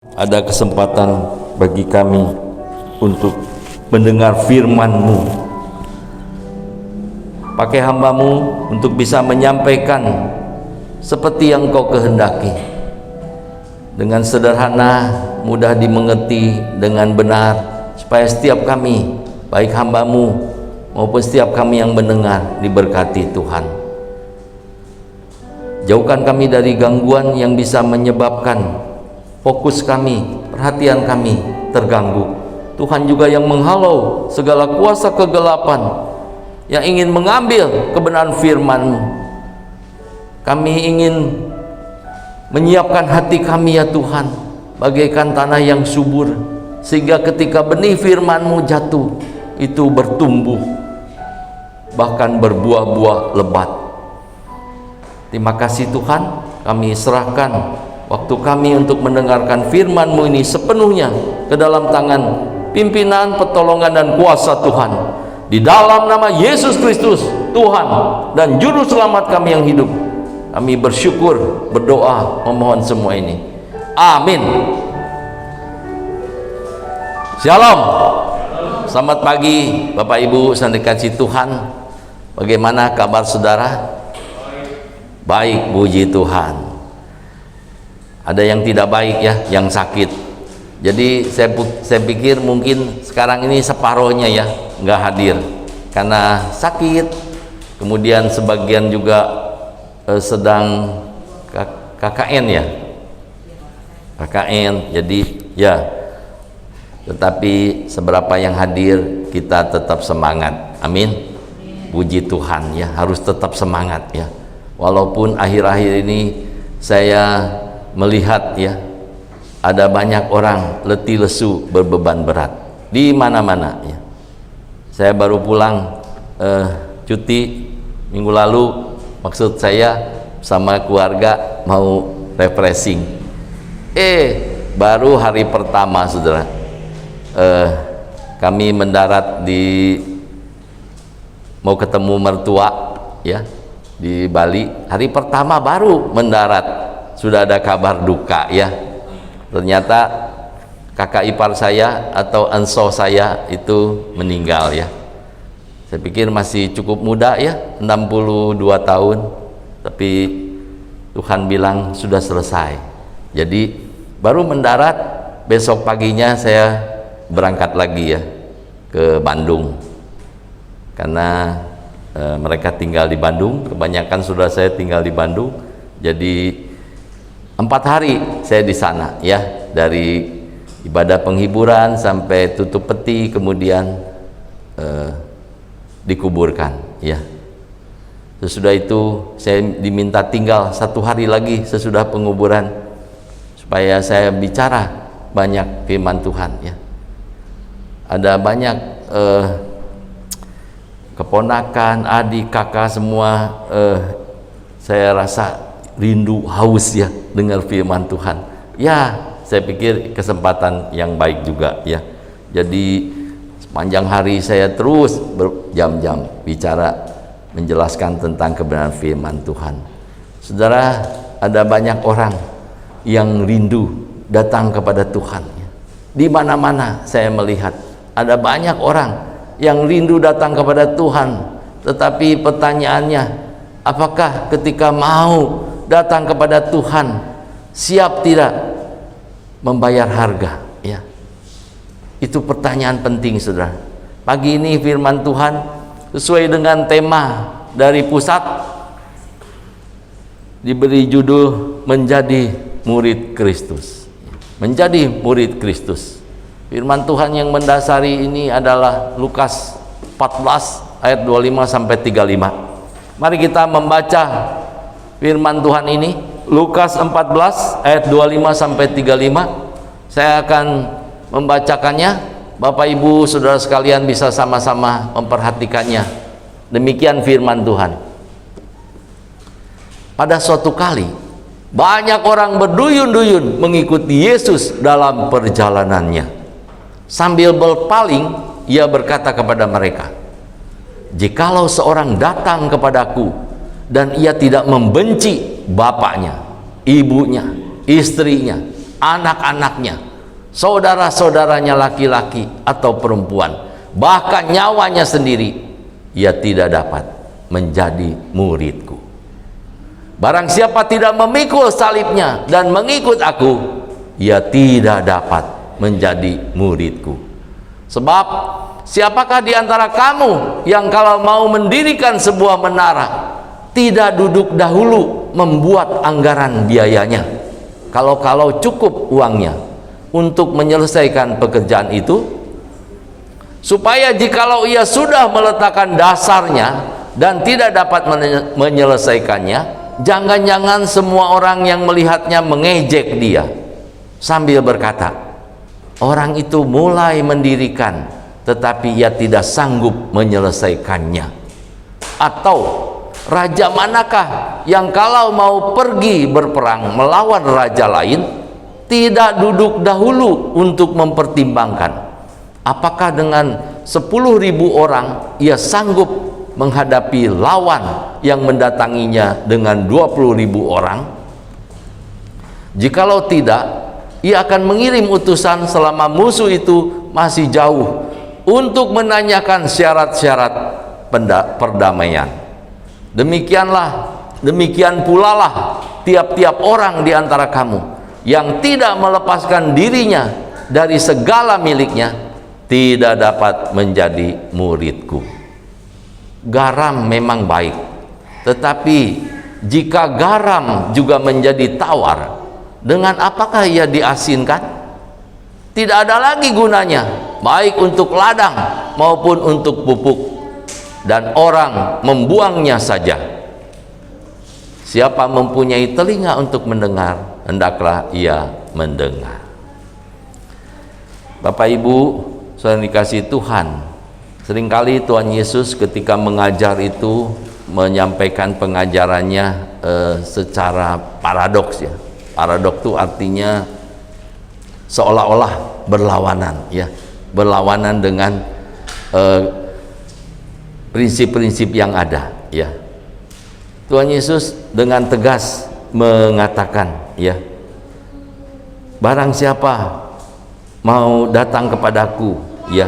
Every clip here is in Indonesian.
Ada kesempatan bagi kami untuk mendengar firman-Mu. Pakai hamba-Mu untuk bisa menyampaikan seperti yang Kau kehendaki, dengan sederhana, mudah dimengerti, dengan benar, supaya setiap kami, baik hamba-Mu maupun setiap kami yang mendengar, diberkati Tuhan. Jauhkan kami dari gangguan yang bisa menyebabkan fokus kami, perhatian kami terganggu. Tuhan juga yang menghalau segala kuasa kegelapan yang ingin mengambil kebenaran firman-Mu. Kami ingin menyiapkan hati kami ya Tuhan, bagaikan tanah yang subur, sehingga ketika benih firman-Mu jatuh, itu bertumbuh, bahkan berbuah-buah lebat. Terima kasih Tuhan, kami serahkan waktu kami untuk mendengarkan firman-Mu ini sepenuhnya ke dalam tangan pimpinan, pertolongan, dan kuasa Tuhan. Di dalam nama Yesus Kristus, Tuhan dan Juru Selamat kami yang hidup, kami bersyukur, berdoa, memohon semua ini. Amin. Shalom. Selamat pagi Bapak Ibu yang dikasihi Tuhan. Bagaimana kabar saudara? Baik, puji Tuhan. Ada yang tidak baik ya, yang sakit. Jadi saya pikir mungkin sekarang ini separohnya ya nggak hadir karena sakit. Kemudian sebagian juga sedang KKN ya, KKN. Jadi ya, tetapi seberapa yang hadir kita tetap semangat. Amin. Puji Tuhan ya, harus tetap semangat ya. Walaupun akhir-akhir ini saya melihat ya, ada banyak orang letih lesu, berbeban berat di mana-mana ya. Saya baru pulang cuti minggu lalu, maksud saya sama keluarga mau refreshing. Baru hari pertama saudara, kami mendarat di, mau ketemu mertua ya di Bali. Hari pertama baru mendarat sudah ada kabar duka ya. Ternyata kakak ipar saya atau anso saya itu meninggal ya. Saya pikir masih cukup muda ya, 62 tahun, tapi Tuhan bilang sudah selesai. Jadi baru mendarat, besok paginya saya berangkat lagi ya ke Bandung, karena mereka tinggal di Bandung, kebanyakan saudara saya tinggal di Bandung. Jadi 4 hari saya di sana ya, dari ibadah penghiburan sampai tutup peti, kemudian dikuburkan ya. Sesudah itu saya diminta tinggal 1 hari lagi sesudah penguburan, supaya saya bicara banyak firman Tuhan ya. Ada banyak keponakan, adik, kakak semua, saya rasa rindu, haus ya dengar firman Tuhan ya. Saya pikir kesempatan yang baik juga ya. Jadi sepanjang hari saya terus berjam-jam bicara, menjelaskan tentang kebenaran firman Tuhan. Saudara, ada banyak orang yang rindu datang kepada Tuhan ya. Di mana-mana saya melihat ada banyak orang yang rindu datang kepada Tuhan, tetapi pertanyaannya, apakah ketika mau datang kepada Tuhan siap tidak membayar harga ya? Itu pertanyaan penting saudara. Pagi ini firman Tuhan sesuai dengan tema dari pusat, diberi judul menjadi murid Kristus. Menjadi murid Kristus. Firman Tuhan yang mendasari ini adalah Lukas 14 ayat 25 sampai 35. Mari kita membaca firman Tuhan ini, Lukas 14 ayat 25 sampai 35. Saya akan membacakannya. Bapak Ibu saudara sekalian bisa sama-sama memperhatikannya. Demikian firman Tuhan. Pada suatu kali banyak orang berduyun-duyun mengikuti Yesus dalam perjalanannya. Sambil berpaling, ia berkata kepada mereka, "Jikalau seorang datang kepadaku dan ia tidak membenci bapaknya, ibunya, istrinya, anak-anaknya, saudara-saudaranya laki-laki atau perempuan, bahkan nyawanya sendiri, ia tidak dapat menjadi muridku. Barang siapa tidak memikul salibnya dan mengikut aku, ia tidak dapat menjadi muridku. Sebab siapakah di antara kamu yang kalau mau mendirikan sebuah menara tidak duduk dahulu membuat anggaran biayanya, kalau cukup uangnya untuk menyelesaikan pekerjaan itu, supaya jikalau ia sudah meletakkan dasarnya dan tidak dapat menyelesaikannya, jangan-jangan semua orang yang melihatnya mengejek dia sambil berkata, orang itu mulai mendirikan tetapi ia tidak sanggup menyelesaikannya. Atau raja manakah yang kalau mau pergi berperang melawan raja lain tidak duduk dahulu untuk mempertimbangkan apakah dengan 10.000 orang ia sanggup menghadapi lawan yang mendatanginya dengan 20.000 orang? Jikalau tidak, ia akan mengirim utusan selama musuh itu masih jauh untuk menanyakan syarat-syarat perdamaian. Demikian pula lah tiap-tiap orang di antara kamu yang tidak melepaskan dirinya dari segala miliknya tidak dapat menjadi muridku. Garam memang baik, tetapi jika garam juga menjadi tawar, dengan apakah ia diasinkan? Tidak ada lagi gunanya, baik untuk ladang maupun untuk pupuk, dan orang membuangnya saja. Siapa mempunyai telinga untuk mendengar, hendaklah ia mendengar. Bapak Ibu, saudara dikasihi Tuhan, seringkali Tuhan Yesus ketika mengajar itu menyampaikan pengajarannya secara paradoks ya. Paradoks itu artinya seolah-olah berlawanan ya, berlawanan dengan prinsip-prinsip yang ada ya. Tuhan Yesus dengan tegas mengatakan ya, barang siapa mau datang kepadaku ya,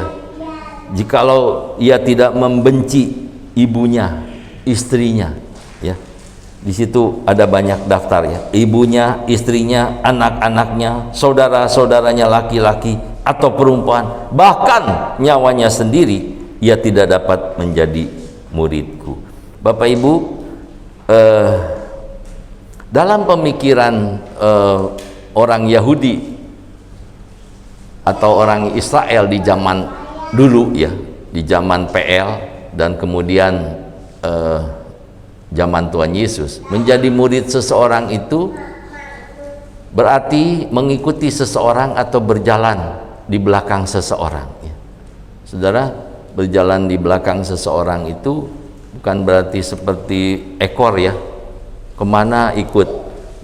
jikalau ia tidak membenci ibunya, istrinya ya, di situ ada banyak daftar ya, ibunya, istrinya, anak-anaknya, saudara-saudaranya laki-laki atau perempuan, bahkan nyawanya sendiri, ia tidak dapat menjadi muridku. Bapak Ibu, dalam pemikiran orang Yahudi atau orang Israel di zaman dulu ya, di zaman PL dan kemudian zaman Tuhan Yesus, menjadi murid seseorang itu berarti mengikuti seseorang atau berjalan di belakang seseorang ya. Saudara, berjalan di belakang seseorang itu bukan berarti seperti ekor ya, kemana ikut.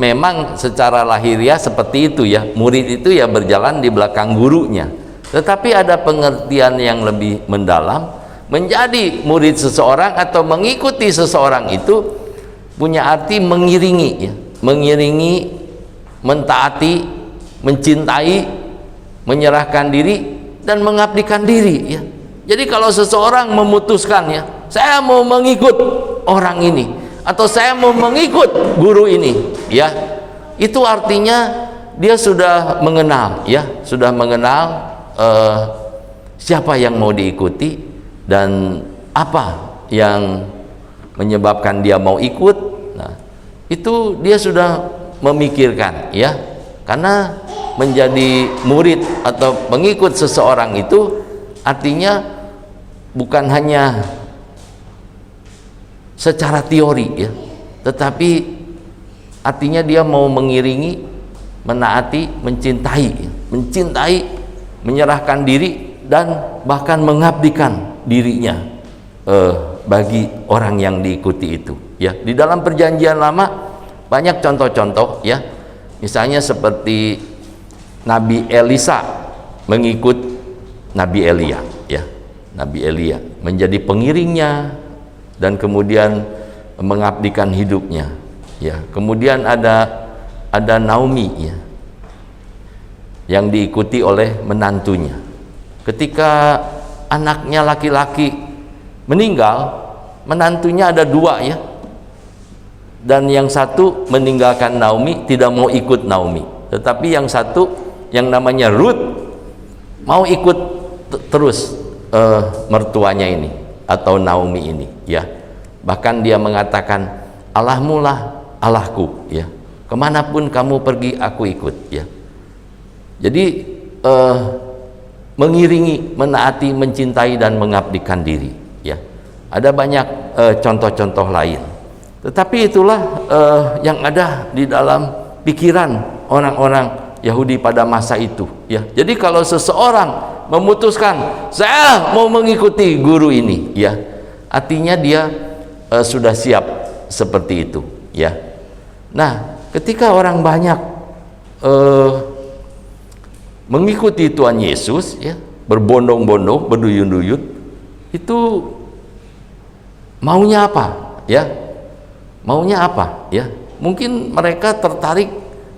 Memang secara lahiriah seperti itu ya, murid itu ya berjalan di belakang gurunya, tetapi ada pengertian yang lebih mendalam. Menjadi murid seseorang atau mengikuti seseorang itu punya arti mengiringi ya, mengiringi, mentaati, mencintai, menyerahkan diri dan mengabdikan diri ya. Jadi kalau seseorang memutuskan ya, saya mau mengikut orang ini atau saya mau mengikut guru ini ya, itu artinya dia sudah mengenal ya, sudah mengenal siapa yang mau diikuti dan apa yang menyebabkan dia mau ikut. Nah, itu dia sudah memikirkan ya, karena menjadi murid atau pengikut seseorang itu artinya bukan hanya secara teori ya, tetapi artinya dia mau mengiringi, menaati, mencintai, menyerahkan diri dan bahkan mengabdikan dirinya bagi orang yang diikuti itu ya. Di dalam perjanjian lama banyak contoh-contoh ya, misalnya seperti Nabi Elisa mengikut Nabi Elia ya, Nabi Elia menjadi pengiringnya dan kemudian mengabdikan hidupnya ya. Kemudian ada Naomi ya, yang diikuti oleh menantunya. Ketika anaknya laki-laki meninggal, menantunya ada dua ya, dan yang satu meninggalkan Naomi, tidak mau ikut Naomi, tetapi yang satu yang namanya Ruth mau ikut terus mertuanya ini atau Naomi ini ya. Bahkan dia mengatakan, Allahmu lah Allahku ya, kemanapun kamu pergi aku ikut ya. Jadi mengiringi, menaati, mencintai dan mengabdikan diri ya. Ada banyak contoh-contoh lain, tetapi itulah yang ada di dalam pikiran orang-orang Yahudi pada masa itu ya. Jadi kalau seseorang memutuskan saya mau mengikuti guru ini ya, artinya dia sudah siap seperti itu ya. Nah, ketika orang banyak mengikuti Tuhan Yesus ya, berbondong-bondong, berduyun-duyun, itu maunya apa ya? Maunya apa ya? Mungkin mereka tertarik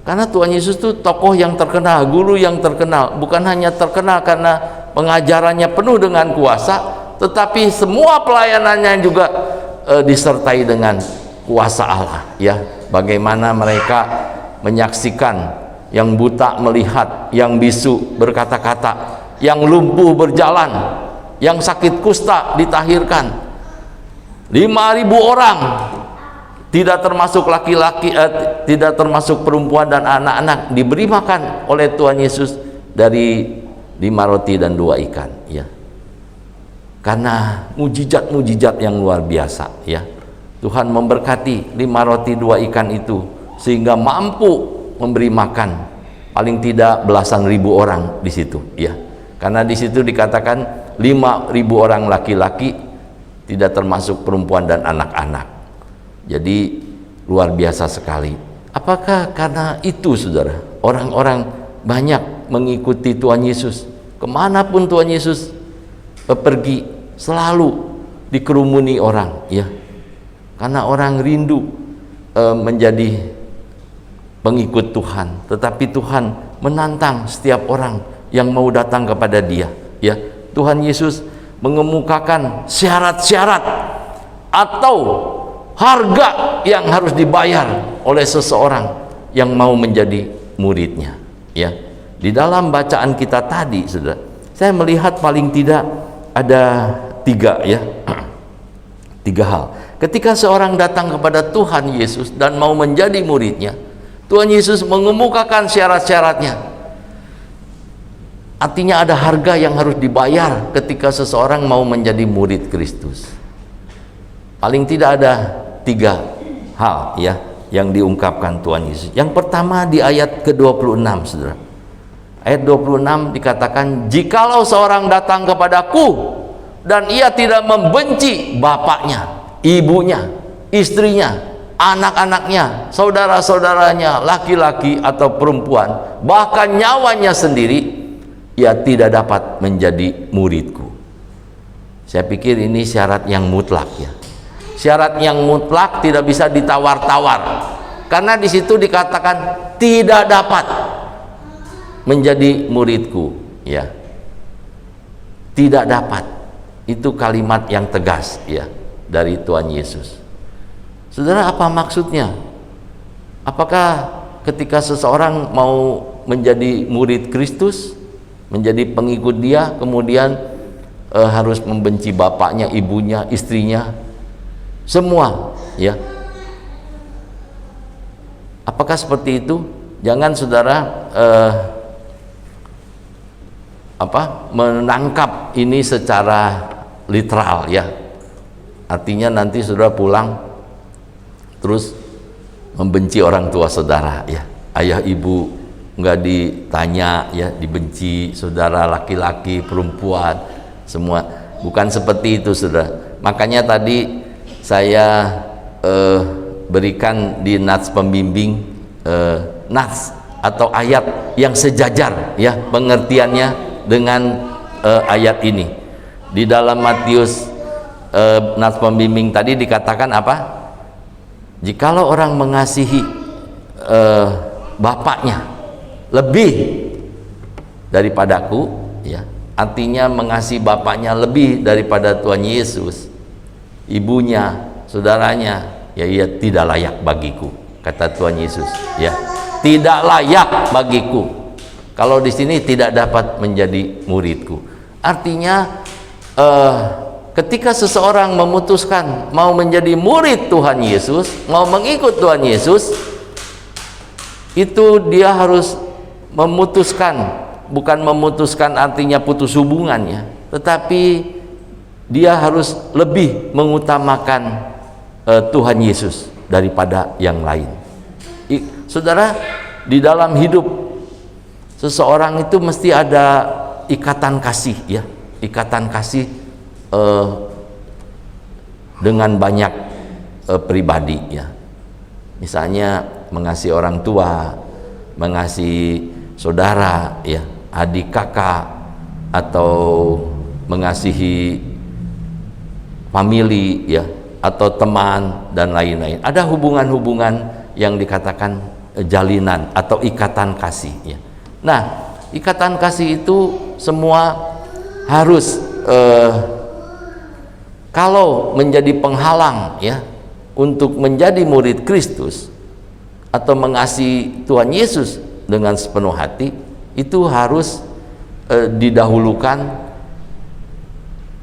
karena Tuhan Yesus itu tokoh yang terkenal, guru yang terkenal, bukan hanya terkenal karena pengajarannya penuh dengan kuasa, tetapi semua pelayanannya juga disertai dengan kuasa Allah ya. Bagaimana mereka menyaksikan yang buta melihat, yang bisu berkata-kata, yang lumpuh berjalan, yang sakit kusta ditahirkan. 5.000 orang, tidak termasuk laki-laki, tidak termasuk perempuan dan anak-anak, diberi makan oleh Tuhan Yesus dari 5 roti dan 2 ikan ya. Karena mujizat-mujizat yang luar biasa ya. Tuhan memberkati 5 roti 2 ikan itu sehingga mampu memberi makan paling tidak belasan ribu orang di situ ya. Karena di situ dikatakan 5.000 orang laki-laki, tidak termasuk perempuan dan anak-anak. Jadi luar biasa sekali. Apakah karena itu saudara, orang-orang banyak mengikuti Tuhan Yesus? Kemanapun Tuhan Yesus pergi, selalu dikerumuni orang ya. Karena orang rindu menjadi pengikut Tuhan, tetapi Tuhan menantang setiap orang yang mau datang kepada Dia ya. Tuhan Yesus mengemukakan syarat-syarat atau harga yang harus dibayar oleh seseorang yang mau menjadi muridnya ya. Di dalam bacaan kita tadi saudara, saya melihat paling tidak ada 3 ya, 3 hal. Ketika seorang datang kepada Tuhan Yesus dan mau menjadi muridnya, Tuhan Yesus mengemukakan syarat-syaratnya. Artinya ada harga yang harus dibayar ketika seseorang mau menjadi murid Kristus. Paling tidak ada 3 hal ya yang diungkapkan Tuhan Yesus. Yang pertama di ayat ke-26 saudara. Ayat 26 dikatakan, jikalau seorang datang kepadaku dan ia tidak membenci bapaknya, ibunya, istrinya, anak-anaknya, saudara-saudaranya, laki-laki atau perempuan, bahkan nyawanya sendiri, ia tidak dapat menjadi muridku. Saya pikir ini syarat yang mutlak ya. Syarat yang mutlak tidak bisa ditawar-tawar. Karena di situ dikatakan tidak dapat menjadi muridku ya. Tidak dapat. Itu kalimat yang tegas ya dari Tuhan Yesus. Saudara, apa maksudnya? Apakah ketika seseorang mau menjadi murid Kristus, menjadi pengikut Dia, kemudian harus membenci bapaknya, ibunya, istrinya, semua ya? Apakah seperti itu? Jangan saudara menangkap ini secara literal ya. Artinya nanti saudara pulang terus membenci orang tua saudara ya, ayah ibu nggak ditanya ya, dibenci, saudara laki-laki, perempuan, semua. Bukan seperti itu saudara. Makanya tadi saya berikan di nats pembimbing nats atau ayat yang sejajar ya pengertiannya dengan ayat ini. Di dalam Matius nats pembimbing tadi dikatakan apa? Jikalau orang mengasihi bapaknya lebih daripadaku, ya, artinya mengasihi bapaknya lebih daripada Tuhan Yesus, ibunya, saudaranya, ya ia tidak layak bagiku, kata Tuhan Yesus, ya, tidak layak bagiku. Kalau di sini tidak dapat menjadi muridku, artinya ketika seseorang memutuskan mau menjadi murid Tuhan Yesus, mau mengikut Tuhan Yesus, itu dia harus memutuskan, bukan memutuskan artinya putus hubungannya, tetapi dia harus lebih mengutamakan Tuhan Yesus daripada yang lain. Saudara, di dalam hidup seseorang itu mesti ada ikatan kasih, ya, ikatan kasih dengan banyak pribadi, ya. Misalnya mengasihi orang tua, mengasihi saudara, ya, adik kakak, atau mengasihi family, ya, atau teman dan lain-lain. Ada hubungan-hubungan yang dikatakan jalinan atau ikatan kasih, ya. Nah, ikatan kasih itu semua harus kalau menjadi penghalang, ya, untuk menjadi murid Kristus atau mengasihi Tuhan Yesus dengan sepenuh hati, itu harus didahulukan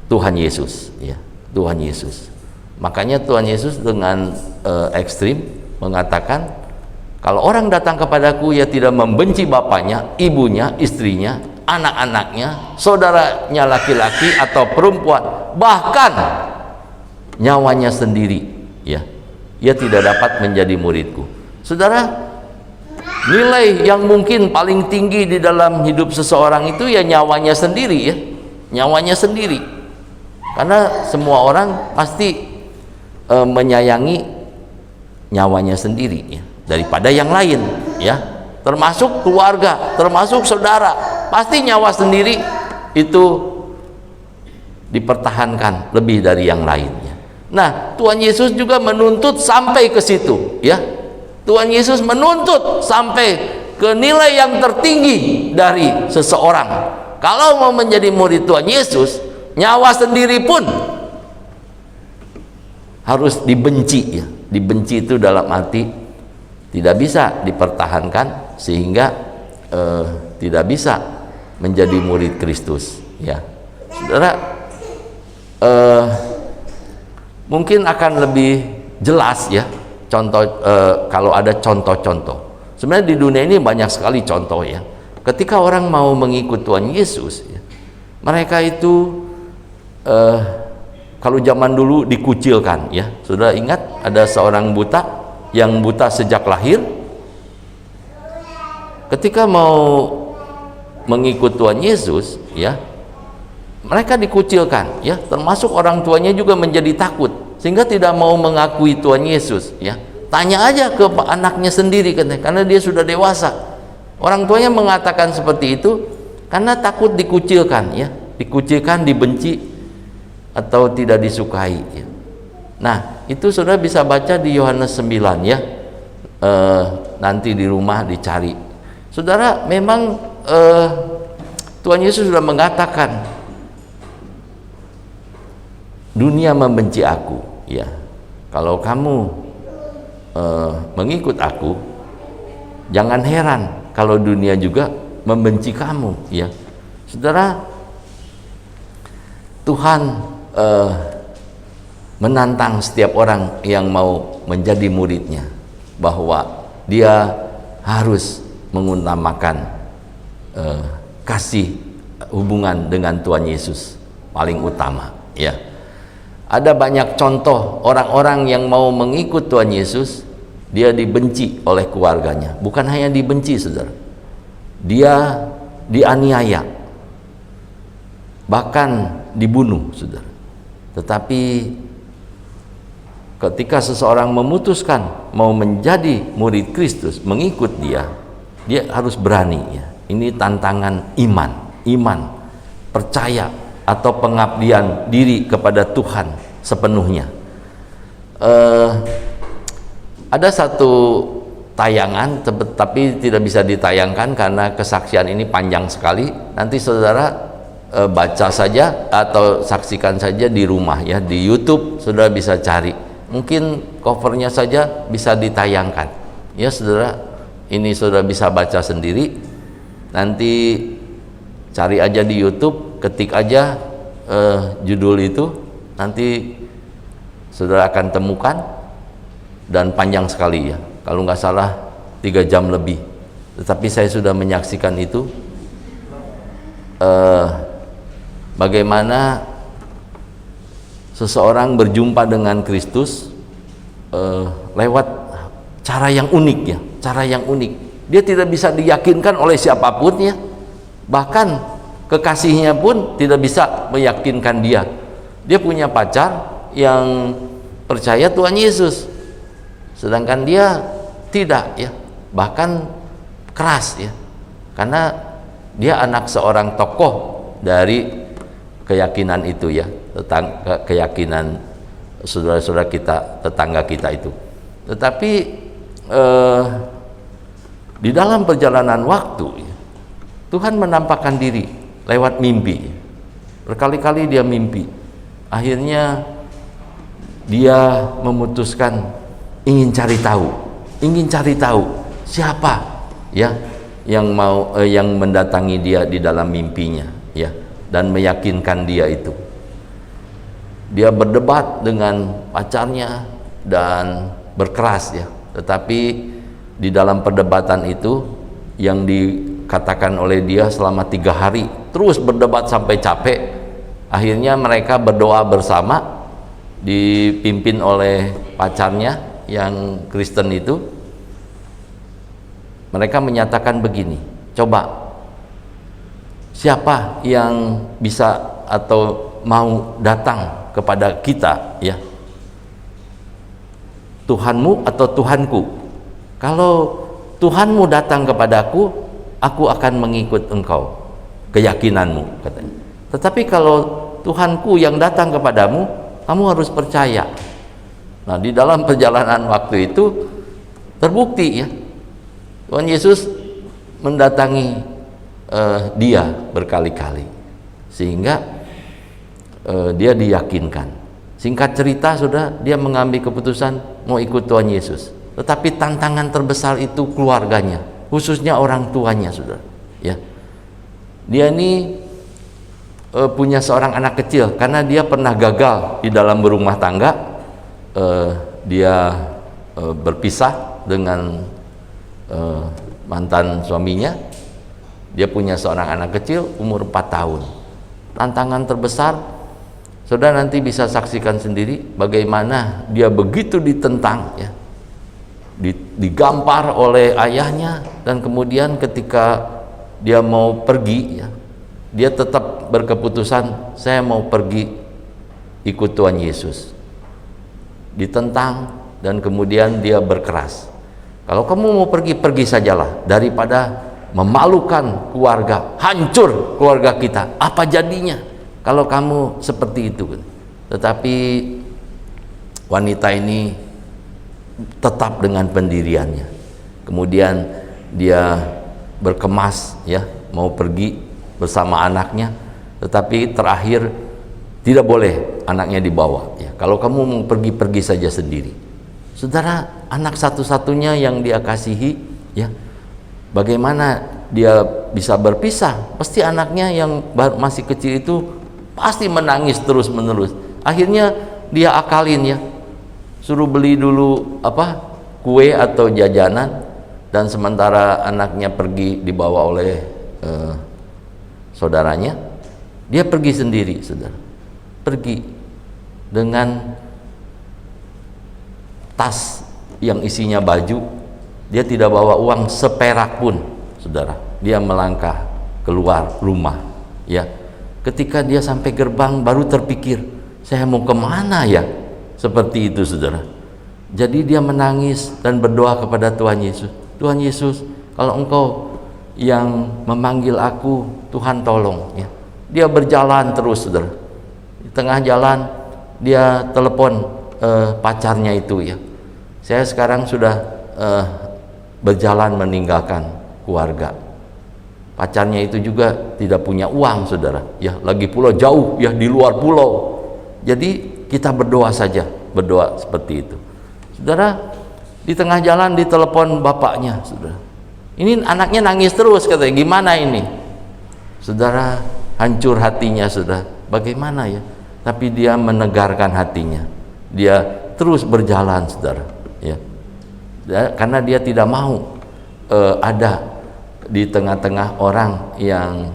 Tuhan Yesus, ya, Tuhan Yesus. Makanya Tuhan Yesus dengan ekstrim mengatakan, kalau orang datang kepadaku, ya tidak membenci bapaknya, ibunya, istrinya, anak-anaknya, saudaranya laki-laki atau perempuan, bahkan nyawanya sendiri, ya, ia tidak dapat menjadi muridku. Saudara, nilai yang mungkin paling tinggi di dalam hidup seseorang itu ya nyawanya sendiri, ya, nyawanya sendiri. Karena semua orang pasti menyayangi nyawanya sendiri, ya, daripada yang lain, ya, termasuk keluarga, termasuk saudara, pasti nyawa sendiri itu dipertahankan lebih dari yang lainnya. Nah, Tuhan Yesus juga menuntut sampai ke situ, ya. Tuhan Yesus menuntut sampai ke nilai yang tertinggi dari seseorang. Kalau mau menjadi murid Tuhan Yesus, nyawa sendiri pun harus dibenci, ya. Dibenci itu dalam arti tidak bisa dipertahankan, sehingga tidak bisa menjadi murid Kristus, ya. Saudara, mungkin akan lebih jelas, ya, contoh, kalau ada contoh-contoh. Sebenarnya di dunia ini banyak sekali contoh, ya. Ketika orang mau mengikut Tuhan Yesus, ya, mereka itu kalau zaman dulu dikucilkan, ya. Sudah ingat ada seorang buta yang buta sejak lahir, ketika mau mengikut Tuhan Yesus, ya, mereka dikucilkan, ya, termasuk orang tuanya juga menjadi takut sehingga tidak mau mengakui Tuhan Yesus, ya. Tanya aja ke anaknya sendiri, karena dia sudah dewasa. Orang tuanya mengatakan seperti itu karena takut dikucilkan, ya, dikucilkan, dibenci atau tidak disukai, ya. Nah, itu saudara bisa baca di Yohanes 9, ya. Nanti di rumah dicari. Saudara, memang Tuhan Yesus sudah mengatakan, dunia membenci aku, ya. Kalau kamu mengikut aku, jangan heran kalau dunia juga membenci kamu, ya. Saudara, Tuhan menantang setiap orang yang mau menjadi muridnya, bahwa dia harus mengutamakan kasih hubungan dengan Tuhan Yesus paling utama, ya. Ada banyak contoh orang-orang yang mau mengikut Tuhan Yesus, dia dibenci oleh keluarganya. Bukan hanya dibenci, saudara, dia dianiaya, bahkan dibunuh, saudara. Tetapi ketika seseorang memutuskan mau menjadi murid Kristus, mengikut dia harus berani, ya. Ini tantangan iman, percaya atau pengabdian diri kepada Tuhan sepenuhnya. Ada satu tayangan, tapi tidak bisa ditayangkan karena kesaksian ini panjang sekali. Nanti saudara baca saja atau saksikan saja di rumah ya, di YouTube saudara bisa cari. Mungkin covernya saja bisa ditayangkan ya saudara. Ini saudara bisa baca sendiri. Nanti cari aja di YouTube, ketik aja judul itu, nanti saudara akan temukan, dan panjang sekali ya, kalau nggak salah 3 jam lebih. Tetapi saya sudah menyaksikan itu, bagaimana seseorang berjumpa dengan Kristus lewat cara yang unik ya, cara yang unik. Dia tidak bisa diyakinkan oleh siapapun ya, bahkan kekasihnya pun tidak bisa meyakinkan dia. Dia punya pacar yang percaya Tuhan Yesus, sedangkan dia tidak ya, bahkan keras ya, karena dia anak seorang tokoh dari keyakinan itu ya, tentang keyakinan saudara-saudara kita, tetangga kita itu. Tetapi di dalam perjalanan waktu ya, Tuhan menampakkan diri lewat mimpi. Berkali-kali dia mimpi. Akhirnya dia memutuskan ingin cari tahu siapa ya yang mendatangi dia di dalam mimpinya ya, dan meyakinkan dia itu. Dia berdebat dengan pacarnya dan berkeras ya, tetapi di dalam perdebatan itu yang dikatakan oleh dia selama 3 hari terus berdebat sampai capek. Akhirnya mereka berdoa bersama, dipimpin oleh pacarnya yang Kristen itu. Mereka menyatakan begini, coba siapa yang bisa atau mau datang kepada kita ya, Tuhanmu atau Tuhanku? Kalau Tuhanmu datang kepadaku, aku akan mengikut engkau, keyakinanmu, katanya. Tetapi kalau Tuhanku yang datang kepadamu, kamu harus percaya. Nah, di dalam perjalanan waktu itu terbukti ya, Tuhan Yesus mendatangi dia berkali-kali, sehingga dia diyakinkan. Singkat cerita, sudah dia mengambil keputusan mau ikut Tuhan Yesus. Tetapi tantangan terbesar itu keluarganya, khususnya orang tuanya, saudara. Ya, dia ini punya seorang anak kecil karena dia pernah gagal di dalam berumah tangga. Dia berpisah dengan mantan suaminya. Dia punya seorang anak kecil umur 4 tahun. Tantangan terbesar, saudara nanti bisa saksikan sendiri bagaimana dia begitu ditentang ya, digampar oleh ayahnya, dan kemudian ketika dia mau pergi ya, dia tetap berkeputusan, saya mau pergi ikut Tuhan Yesus. Ditentang dan kemudian dia berkeras, kalau kamu mau pergi, pergi sajalah, daripada memalukan keluarga, hancur keluarga kita, apa jadinya kalau kamu seperti itu. Tetapi wanita ini tetap dengan pendiriannya. Kemudian dia berkemas ya, mau pergi bersama anaknya, tetapi terakhir tidak boleh anaknya dibawa ya. Kalau kamu mau pergi, pergi saja sendiri. Saudara, anak satu-satunya yang dia kasihi ya, bagaimana dia bisa berpisah? Pasti anaknya yang masih kecil itu pasti menangis terus-menerus. Akhirnya dia akalin ya, suruh beli dulu kue atau jajanan, dan sementara anaknya pergi dibawa oleh saudaranya, dia pergi sendiri, saudara. Pergi dengan tas yang isinya baju, dia tidak bawa uang seperak pun, saudara. Dia melangkah keluar rumah ya. Ketika dia sampai gerbang baru terpikir, saya mau kemana ya? Seperti itu, saudara. Jadi dia menangis dan berdoa kepada Tuhan Yesus. Tuhan Yesus, kalau engkau yang memanggil aku, Tuhan tolong ya. Dia berjalan terus, saudara. Di tengah jalan dia telepon pacarnya itu ya. Saya sekarang sudah berjalan meninggalkan keluarga. Pacarnya itu juga tidak punya uang, saudara, ya, lagi pula jauh, ya, di luar pulau. Jadi kita berdoa saja, berdoa seperti itu. Saudara, di tengah jalan ditelepon bapaknya, saudara. Ini anaknya nangis terus, katanya, gimana ini? Saudara, hancur hatinya, saudara. Bagaimana ya? Tapi dia menegarkan hatinya. Dia terus berjalan, saudara, ya. Karena dia tidak mau ada di tengah-tengah orang yang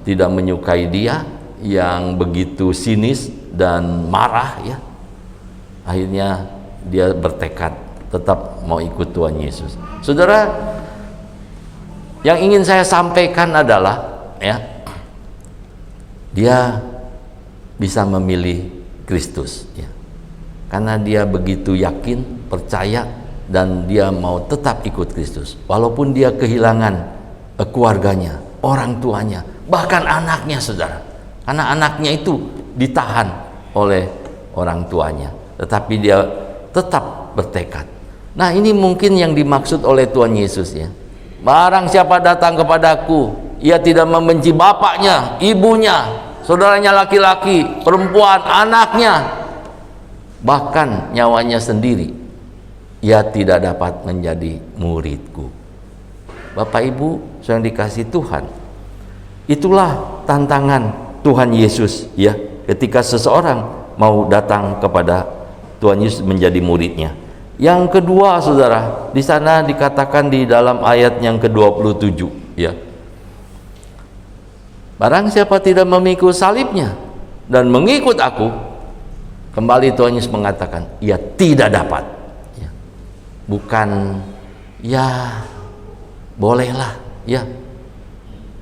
tidak menyukai dia, yang begitu sinis dan marah, ya. Akhirnya dia bertekad tetap mau ikut Tuhan Yesus. Saudara, yang ingin saya sampaikan adalah, ya, dia bisa memilih Kristus, ya, karena dia begitu yakin, percaya, dan dia mau tetap ikut Kristus walaupun dia kehilangan keluarganya, orang tuanya, bahkan anaknya, saudara, karena anaknya itu ditahan oleh orang tuanya, tetapi dia tetap bertekad. Nah, ini mungkin yang dimaksud oleh Tuhan Yesus, ya. Barang siapa datang kepadaku, ia tidak membenci bapaknya, ibunya, saudaranya laki-laki, perempuan, anaknya, bahkan nyawanya sendiri, ia tidak dapat menjadi muridku. Bapak Ibu yang dikasihi Tuhan, itulah tantangan Tuhan Yesus, ya, ketika seseorang mau datang kepada Tuhan Yesus menjadi muridnya. Yang kedua, saudara, di sana dikatakan di dalam ayat yang ke-27, ya. Barang siapa tidak memikul salibnya dan mengikut aku, kembali Tuhan Yesus mengatakan, ia tidak dapat. Bukan, ya, bolehlah, ya,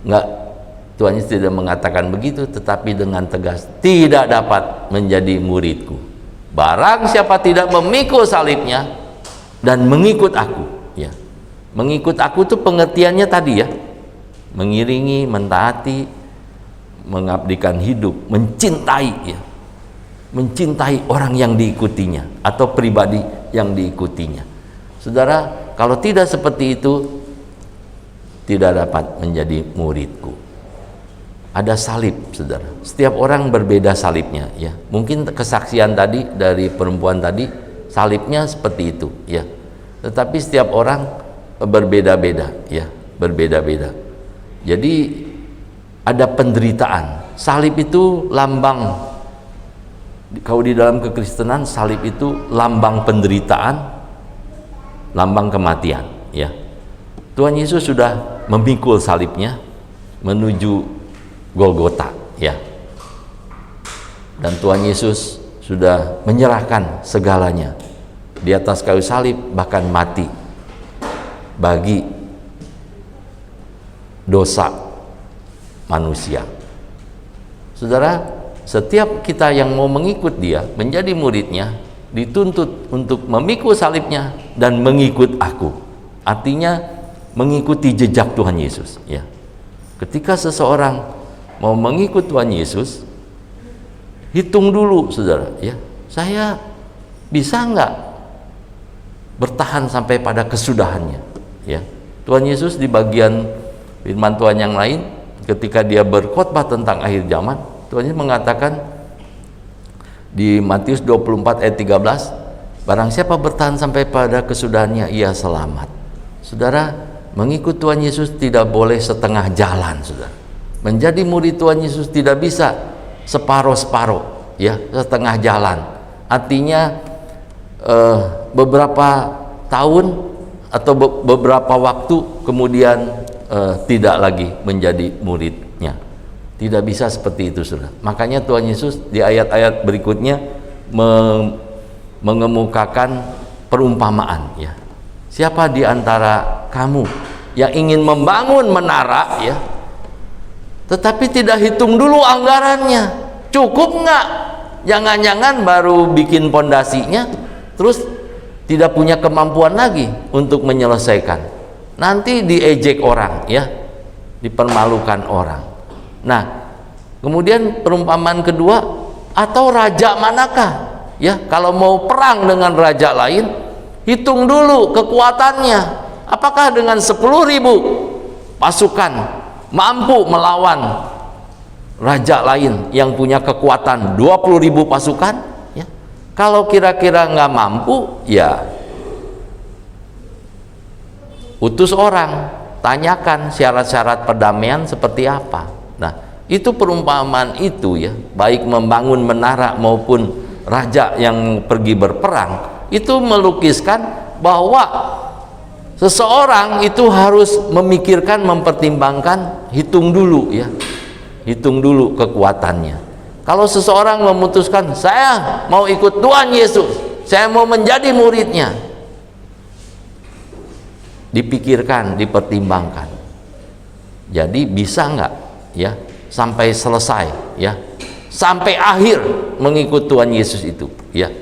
enggak, Tuhan Yesus tidak mengatakan begitu, tetapi dengan tegas, tidak dapat menjadi muridku. Barang siapa tidak memikul salibnya dan mengikut aku, ya. Mengikut aku itu pengertiannya tadi, ya, mengiringi, mentaati, mengabdikan hidup, mencintai, ya, mencintai orang yang diikutinya atau pribadi yang diikutinya. Saudara, kalau tidak seperti itu, tidak dapat menjadi muridku. Ada salib, saudara. Setiap orang berbeda salibnya, ya. Mungkin kesaksian tadi dari perempuan tadi, salibnya seperti itu, ya. Tetapi setiap orang berbeda-beda, ya, berbeda-beda. Jadi ada penderitaan. Salib itu lambang, kalau di dalam kekristenan, salib itu lambang penderitaan, lambang kematian, ya. Tuhan Yesus sudah memikul salibnya menuju Golgota, ya. Dan Tuhan Yesus sudah menyerahkan segalanya di atas kayu salib, bahkan mati bagi dosa manusia. Saudara, setiap kita yang mau mengikut dia, menjadi muridnya, dituntut untuk memikul salibnya dan mengikut aku. Artinya mengikuti jejak Tuhan Yesus, ya. Ketika seseorang mau mengikut Tuhan Yesus, hitung dulu, saudara, ya, saya bisa nggak bertahan sampai pada kesudahannya, ya. Tuhan Yesus di bagian firman Tuhan yang lain, ketika dia berkhotbah tentang akhir zaman, Tuhan Yesus mengatakan di Matius 24 ayat 13, barang siapa bertahan sampai pada kesudahannya, ia selamat. Saudara, mengikut Tuhan Yesus tidak boleh setengah jalan, saudara. Menjadi murid Tuhan Yesus tidak bisa separuh-separuh, ya, setengah jalan. Artinya beberapa tahun atau beberapa waktu kemudian tidak lagi menjadi muridnya. Tidak bisa seperti itu, saudara. Makanya Tuhan Yesus di ayat-ayat berikutnya mengemukakan perumpamaan, ya. Siapa di antara kamu yang ingin membangun menara, ya, tetapi tidak hitung dulu anggarannya, cukup nggak? Jangan-jangan baru bikin pondasinya, terus tidak punya kemampuan lagi untuk menyelesaikan. Nanti diejek orang, ya, dipermalukan orang. Nah, kemudian perumpamaan kedua, atau raja manakah, ya, kalau mau perang dengan raja lain, Hitung dulu kekuatannya. Apakah dengan 10.000 pasukan mampu melawan raja lain yang punya kekuatan 20.000 pasukan? Ya. Kalau kira-kira nggak mampu, ya utus orang, tanyakan syarat-syarat perdamaian seperti apa. Nah, itu perumpamaan itu ya, baik membangun menara maupun raja yang pergi berperang, itu melukiskan bahwa seseorang itu harus memikirkan, mempertimbangkan, hitung dulu ya, hitung dulu kekuatannya. Kalau seseorang memutuskan, saya mau ikut Tuhan Yesus, saya mau menjadi muridnya, dipikirkan, dipertimbangkan. Jadi bisa nggak ya sampai selesai ya, sampai akhir mengikut Tuhan Yesus itu ya.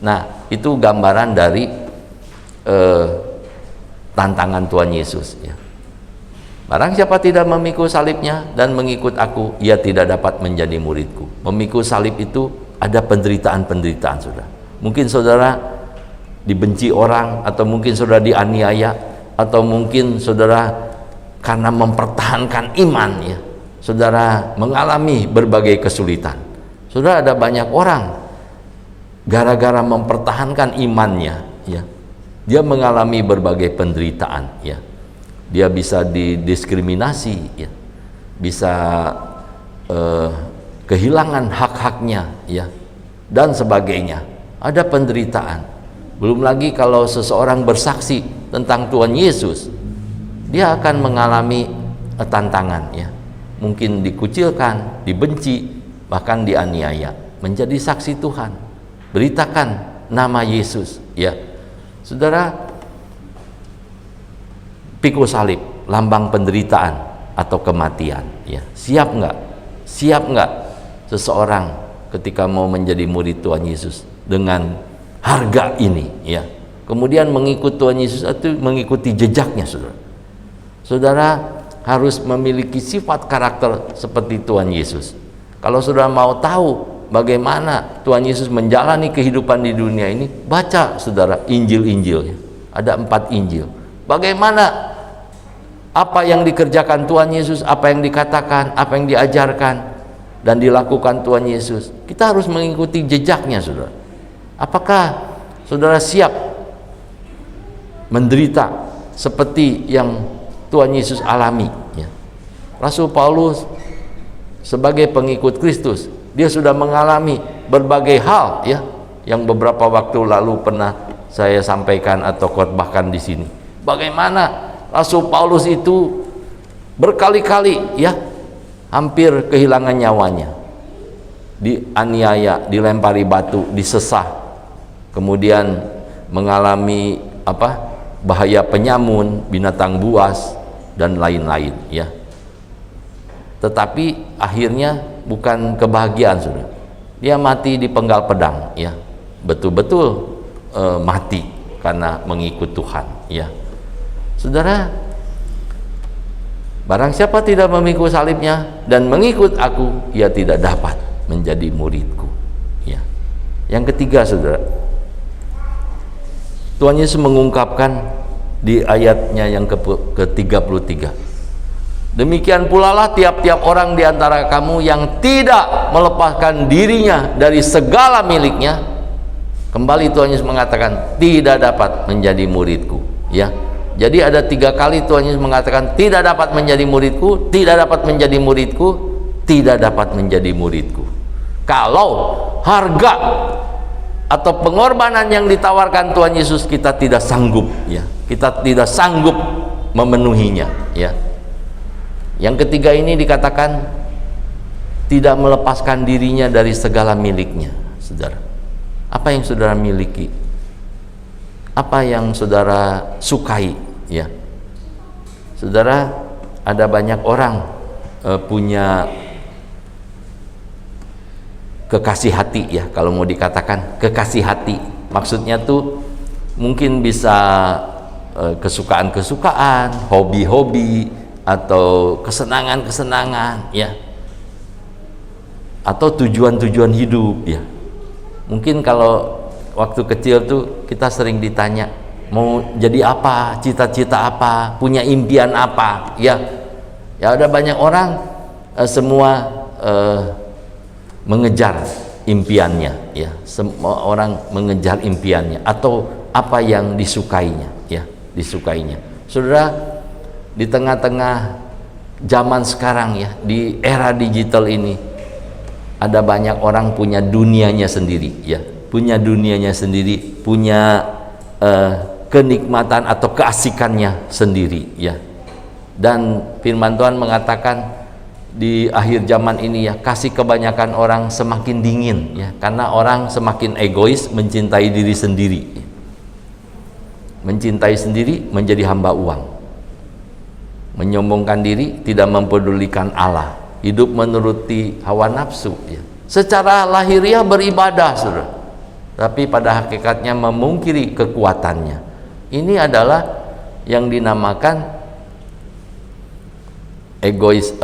Nah, itu gambaran dari tantangan Tuhan Yesus ya. Barang siapa tidak memikul salibnya dan mengikut aku, ia tidak dapat menjadi muridku. Memikul salib itu ada penderitaan-penderitaan, saudara. Mungkin saudara dibenci orang, atau mungkin saudara dianiaya, atau mungkin saudara karena mempertahankan iman ya, saudara mengalami berbagai kesulitan. Saudara, ada banyak orang gara-gara mempertahankan imannya ya, dia mengalami berbagai penderitaan ya. Dia bisa didiskriminasi ya, bisa kehilangan hak-haknya ya, dan sebagainya. Ada penderitaan. Belum lagi kalau seseorang bersaksi tentang Tuhan Yesus, dia akan mengalami tantangan ya, mungkin dikucilkan, dibenci, bahkan dianiaya. Menjadi saksi Tuhan, beritakan nama Yesus ya. Saudara, pikul salib, lambang penderitaan atau kematian ya. Siap nggak? Siap nggak seseorang ketika mau menjadi murid Tuhan Yesus dengan harga ini ya? Kemudian mengikut Tuhan Yesus itu mengikuti jejaknya, saudara. Saudara harus memiliki sifat karakter seperti Tuhan Yesus. Kalau saudara mau tahu bagaimana Tuhan Yesus menjalani kehidupan di dunia ini, baca saudara Injil-Injilnya. Ada 4 Injil. Bagaimana apa yang dikerjakan Tuhan Yesus, apa yang dikatakan, apa yang diajarkan dan dilakukan Tuhan Yesus. Kita harus mengikuti jejaknya, saudara. Apakah saudara siap menderita seperti yang Tuhan Yesus alami ya? Rasul Paulus sebagai pengikut Kristus, dia sudah mengalami berbagai hal ya, yang beberapa waktu lalu pernah saya sampaikan atau khotbahkan di sini. Bagaimana Rasul Paulus itu berkali-kali ya hampir kehilangan nyawanya, dianiaya, dilempari batu, disesah, kemudian mengalami bahaya penyamun, binatang buas dan lain-lain ya. Tetapi akhirnya bukan kebahagiaan, saudara. Dia mati di penggal pedang ya, betul-betul mati karena mengikut Tuhan ya. Saudara, barang siapa tidak memikul salibnya dan mengikut aku, ia tidak dapat menjadi muridku ya. Yang ketiga, saudara, Tuhan Yesus mengungkapkan di ayatnya yang ke-33, demikian pula lah tiap-tiap orang di antara kamu yang tidak melepaskan dirinya dari segala miliknya. Kembali Tuhan Yesus mengatakan tidak dapat menjadi muridku ya. Jadi ada 3 kali Tuhan Yesus mengatakan tidak dapat menjadi muridku, tidak dapat menjadi muridku, tidak dapat menjadi muridku. Kalau harga atau pengorbanan yang ditawarkan Tuhan Yesus kita tidak sanggup ya, kita tidak sanggup memenuhinya ya. Yang ketiga ini dikatakan tidak melepaskan dirinya dari segala miliknya. Saudara, apa yang saudara miliki, apa yang saudara sukai ya. Saudara, ada banyak orang punya kekasih hati ya, kalau mau dikatakan kekasih hati, maksudnya tuh mungkin bisa kesukaan-kesukaan, hobi-hobi, atau kesenangan-kesenangan ya, atau tujuan-tujuan hidup ya. Mungkin kalau waktu kecil tuh kita sering ditanya mau jadi apa, cita-cita apa, punya impian apa, ya. Ya ada banyak orang semua mengejar impiannya, ya. Semua orang mengejar impiannya atau apa yang disukainya, ya, disukainya. Saudara, di tengah-tengah zaman sekarang, ya, di era digital ini, ada banyak orang punya dunianya sendiri, ya, punya dunianya sendiri, punya kenikmatan atau keasikannya sendiri, ya. Dan firman Tuhan mengatakan di akhir zaman ini, ya, kasih kebanyakan orang semakin dingin, ya, karena orang semakin egois, mencintai diri sendiri, mencintai sendiri, menjadi hamba uang, menyombongkan diri, tidak mempedulikan Allah, hidup menuruti hawa nafsu, ya. Secara lahiriah beribadah, saudara, tapi pada hakikatnya memungkiri kekuatannya. Ini adalah yang dinamakan ateis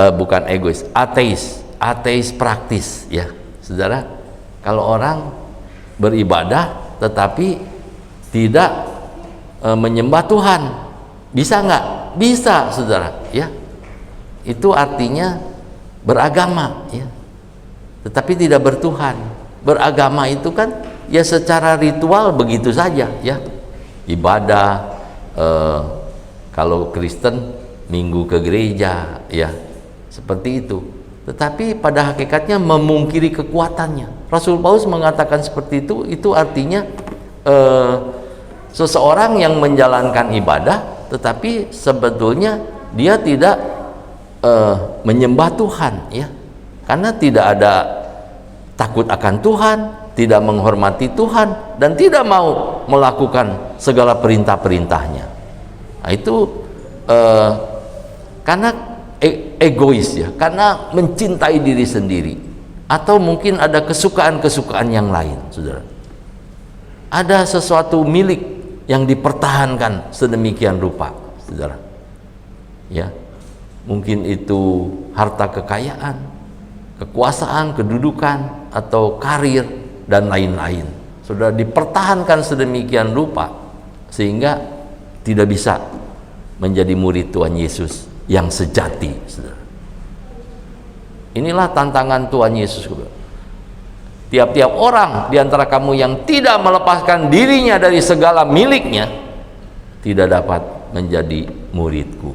praktis, ya, saudara. Kalau orang beribadah tetapi tidak menyembah Tuhan, bisa nggak? Bisa, saudara, ya. Itu artinya beragama, ya, tetapi tidak bertuhan. Beragama itu kan ya secara ritual begitu saja, ya, ibadah, kalau Kristen minggu ke gereja, ya, seperti itu. Tetapi pada hakikatnya memungkiri kekuatannya. Rasul Paulus mengatakan seperti itu artinya seseorang yang menjalankan ibadah tetapi sebetulnya dia tidak menyembah Tuhan, ya, karena tidak ada takut akan Tuhan, tidak menghormati Tuhan, dan tidak mau melakukan segala perintah-perintahnya. Nah, itu karena egois, ya, karena mencintai diri sendiri, atau mungkin ada kesukaan-kesukaan yang lain, saudara. Ada sesuatu milik yang dipertahankan sedemikian rupa, saudara, ya, mungkin itu harta kekayaan, kekuasaan, kedudukan, atau karir, dan lain-lain. Sudah dipertahankan sedemikian rupa sehingga tidak bisa menjadi murid Tuhan Yesus yang sejati, saudara. Inilah tantangan Tuhan Yesus, saudara. Tiap-tiap orang di antara kamu yang tidak melepaskan dirinya dari segala miliknya tidak dapat menjadi muridku.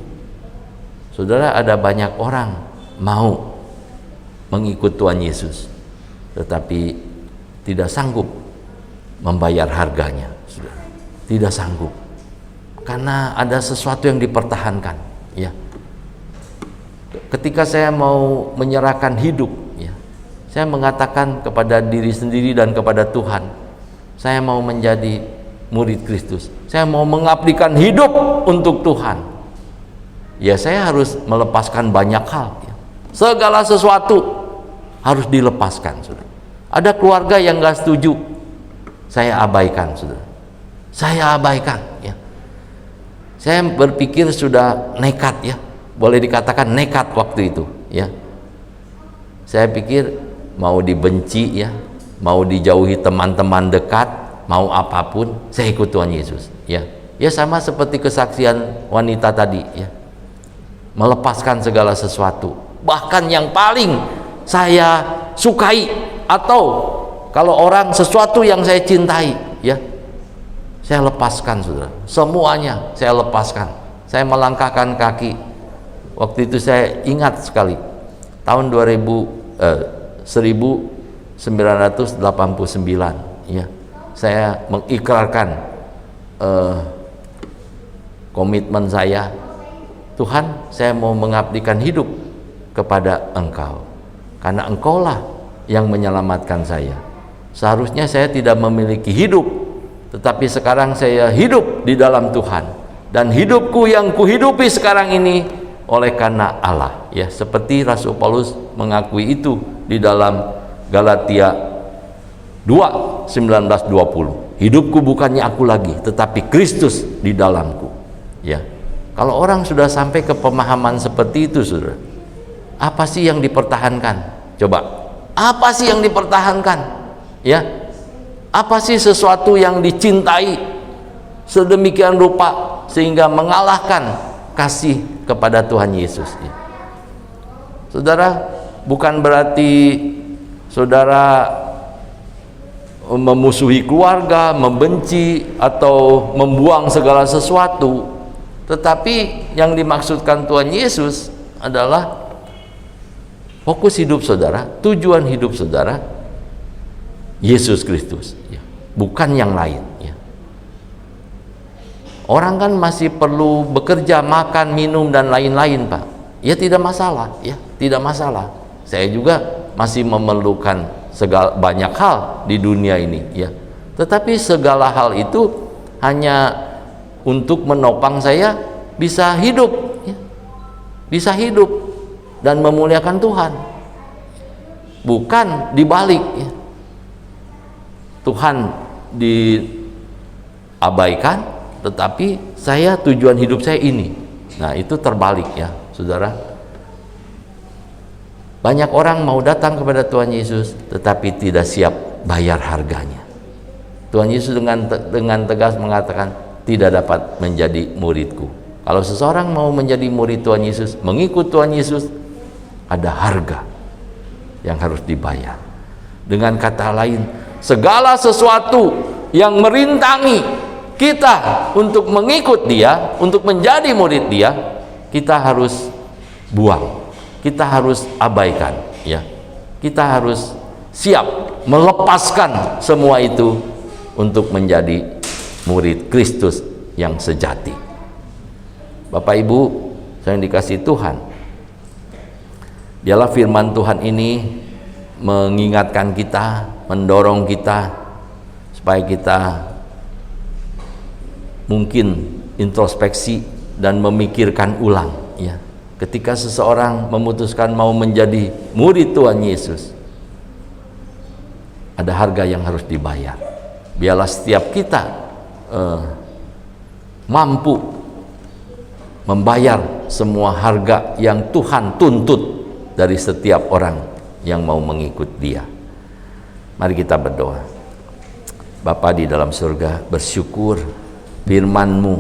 Saudara, ada banyak orang mau mengikut Tuhan Yesus tetapi tidak sanggup membayar harganya, saudara. Tidak sanggup karena ada sesuatu yang dipertahankan, ya. Ketika saya mau menyerahkan hidup, ya, saya mengatakan kepada diri sendiri dan kepada Tuhan, saya mau menjadi murid Kristus, saya mau mengabdikan hidup untuk Tuhan, ya, saya harus melepaskan banyak hal, ya. Segala sesuatu harus dilepaskan, saudara. Ada keluarga yang gak setuju, saya abaikan, saudara. Saya abaikan, ya. Saya berpikir sudah nekat, ya, boleh dikatakan nekat waktu itu, ya. Saya pikir mau dibenci, ya, mau dijauhi teman-teman dekat, mau apapun, saya ikut Tuhan Yesus, ya. Ya, sama seperti kesaksian wanita tadi, ya, melepaskan segala sesuatu, bahkan yang paling saya sukai, atau kalau orang sesuatu yang saya cintai, ya, saya lepaskan, saudara. Semuanya saya lepaskan. Saya melangkahkan kaki. Waktu itu saya ingat sekali tahun 1989, ya, saya mengikrarkan komitmen saya, Tuhan, saya mau mengabdikan hidup kepada Engkau, karena Engkaulah yang menyelamatkan saya. Seharusnya saya tidak memiliki hidup, tetapi sekarang saya hidup di dalam Tuhan, dan hidupku yang kuhidupi sekarang ini oleh karena Allah, ya, seperti Rasul Paulus mengakui itu di dalam Galatia 2:19-20. Hidupku bukannya aku lagi, tetapi Kristus di dalamku, ya. Kalau orang sudah sampai ke pemahaman seperti itu, saudara, apa sih yang dipertahankan? Coba, apa sih yang dipertahankan? Ya, Apa sih sesuatu yang dicintai sedemikian rupa sehingga mengalahkan kasih kepada Tuhan Yesus? Saudara, bukan berarti saudara memusuhi keluarga, membenci atau membuang segala sesuatu, tetapi yang dimaksudkan Tuhan Yesus adalah fokus hidup saudara, tujuan hidup saudara Yesus Kristus, bukan yang lain. Orang kan masih perlu bekerja, makan, minum dan lain-lain, Pak. Ya tidak masalah, tidak masalah. Saya juga masih memerlukan banyak hal di dunia ini, tetapi segala hal itu hanya untuk menopang saya bisa hidup, bisa hidup dan memuliakan Tuhan, bukan dibalik. Tuhan diabaikan, tetapi saya tujuan hidup saya ini. Nah, itu terbalik, saudara. Banyak orang mau datang kepada Tuhan Yesus tetapi tidak siap bayar harganya. Tuhan Yesus dengan tegas mengatakan, tidak dapat menjadi muridku. Kalau seseorang mau menjadi murid Tuhan Yesus, mengikut Tuhan Yesus, ada harga yang harus dibayar. Dengan kata lain, segala sesuatu yang merintangi kita untuk mengikut Dia, untuk menjadi murid Dia, kita harus buang. Kita harus abaikan, kita harus siap melepaskan semua itu untuk menjadi murid Kristus yang sejati. Bapak Ibu, saya yang dikasihi Tuhan, dialah firman Tuhan ini mengingatkan kita, mendorong kita supaya kita mungkin introspeksi dan memikirkan ulang, ketika seseorang memutuskan mau menjadi murid Tuhan Yesus, ada harga yang harus dibayar. Biarlah setiap kita mampu membayar semua harga yang Tuhan tuntut dari setiap orang yang mau mengikut Dia. Mari kita berdoa. Bapa di dalam surga, bersyukur firman-Mu